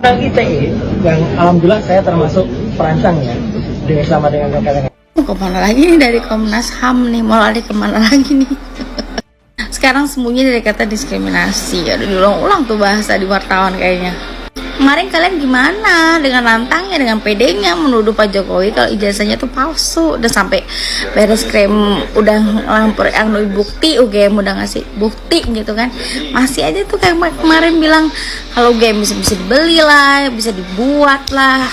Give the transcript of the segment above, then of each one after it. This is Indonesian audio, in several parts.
Tentang ITE yang alhamdulillah saya termasuk perancang ya, sama dengan rekan-rekan. Mau kemana lagi nih dari Komnas HAM nih? Mau lari kemana lagi nih? Sekarang sembunyi dari kata diskriminasi. Aduh, diulang-ulang tuh bahasa di wartawan kayaknya. Kemarin kalian gimana dengan lantangnya, dengan pedenya menuduh Pak Jokowi kalau ijazahnya tuh palsu, udah sampai beres krim udah ngelampor bukti, UGM udah ngasih bukti gitu kan, masih aja tuh kayak kemarin bilang kalau UGM bisa dibeli lah, bisa dibuat lah.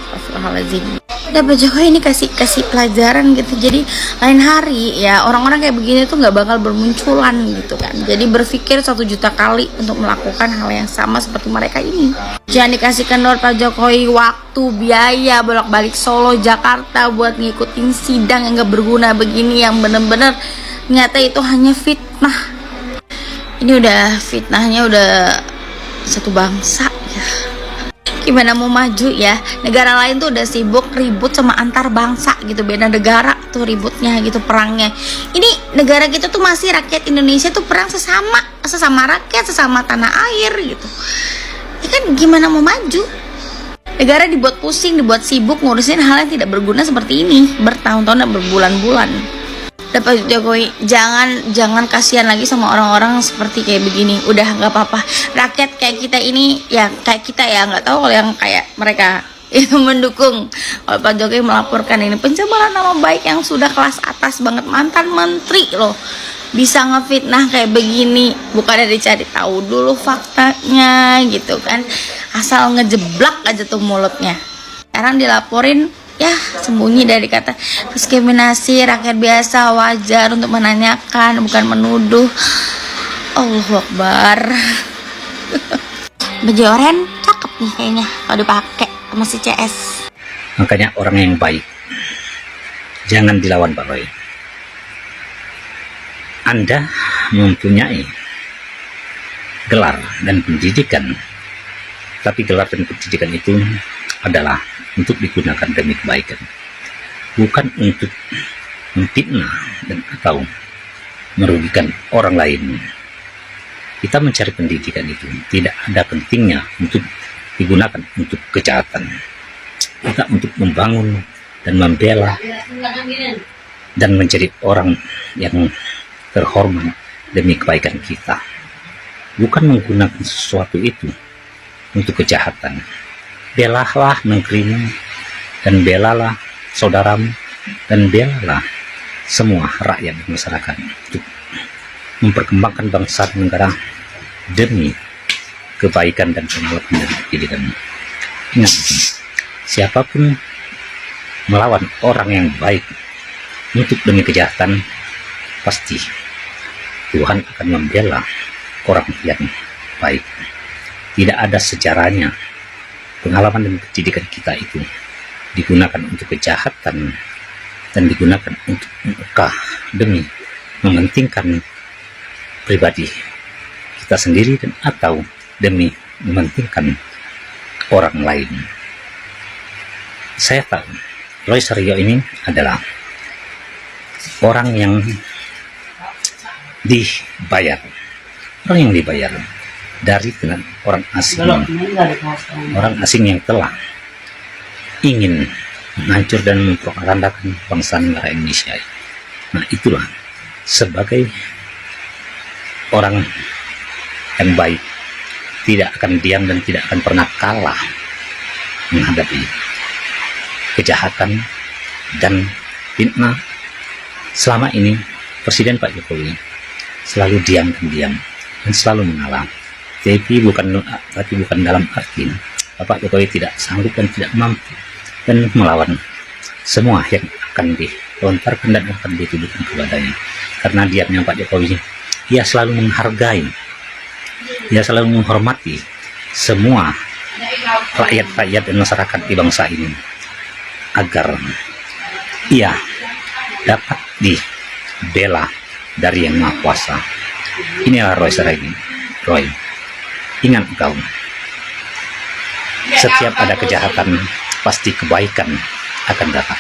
Astagfirullahaladzim. Udah Pak Jokowi ini kasih pelajaran gitu. Jadi lain hari ya orang-orang kayak begini tuh nggak bakal bermunculan gitu kan. Jadi berpikir 1 juta kali untuk melakukan hal yang sama seperti mereka ini. Jangan dikasihkan dolar Pak Jokowi waktu, biaya bolak-balik Solo, Jakarta buat ngikutin sidang yang nggak berguna begini, yang bener-bener nyata itu hanya fitnah. Ini udah fitnahnya udah satu bangsa ya. Gimana mau maju ya? Negara lain tuh udah sibuk ribut sama antar bangsa gitu, beda negara tuh ributnya gitu, perangnya. Ini negara kita tuh masih rakyat Indonesia tuh perang sesama rakyat, sesama tanah air gitu. Ya kan gimana mau maju? Negara dibuat pusing, dibuat sibuk ngurusin hal yang tidak berguna seperti ini bertahun-tahun dan berbulan-bulan. Pak Jokowi, jangan kasihan lagi sama orang-orang seperti kayak begini. Udah nggak apa-apa, rakyat kayak kita ini ya, kayak kita ya, nggak tahu kalau yang kayak mereka itu mendukung kalau Pak Jokowi melaporkan ini pencemaran nama baik yang sudah kelas atas banget, mantan menteri loh bisa ngefitnah kayak begini. Bukannya dicari tahu dulu faktanya gitu kan, asal ngejeblak aja tuh mulutnya. Sekarang dilaporin ya, sembunyi dari kata diskriminasi. Rakyat biasa wajar untuk menanyakan, bukan menuduh. Allahu Akbar. Baju oren cakep nih kayaknya kalau dipakai sama si CS. Makanya orang yang baik jangan dilawan Pak Roy. Anda mempunyai gelar dan pendidikan, tapi gelar dan pendidikan itu adalah untuk digunakan demi kebaikan, bukan untuk memfitnah dan atau merugikan orang lain. Kita mencari pendidikan itu tidak ada pentingnya untuk digunakan untuk kejahatan. Kita untuk membangun dan membela dan menjadi orang yang terhormat demi kebaikan kita, bukan menggunakan sesuatu itu untuk kejahatan. Belalah negerimu, dan belalah saudaramu, dan belalah semua rakyat masyarakat untuk memperkembangkan bangsa dan negara demi kebaikan dan pengelolaan dan pendidikan. Ingat, siapapun melawan orang yang baik untuk demi kejahatan, pasti Tuhan akan membela orang yang baik. Tidak ada sejarahnya pengalaman dan pendidikan kita itu digunakan untuk kejahatan dan digunakan untuk muka demi mementingkan pribadi kita sendiri dan atau demi mementingkan orang lain. Saya tahu Roy Suryo ini adalah orang yang dibayar dari orang asing yang telah ingin menghancur dan mempropagandakan bangsa negara Indonesia. Nah, itulah sebagai orang yang baik tidak akan diam dan tidak akan pernah kalah menghadapi kejahatan dan fitnah. Selama ini Presiden Pak Jokowi selalu diam dan selalu mengalah. Tapi bukan dalam arti Bapak Jokowi tidak sanggup dan tidak mampu dan melawan semua yang akan dilontarkan dan akan dituduhkan kepadanya. Karena diamnya Pak Jokowi, dia selalu menghargai, dia selalu menghormati semua rakyat dan masyarakat di bangsa ini, agar ia dapat dibela dari Yang Maha Kuasa. Inilah Roy Suryo. Roy, ingat kau, setiap ada kejahatan pasti kebaikan akan datang.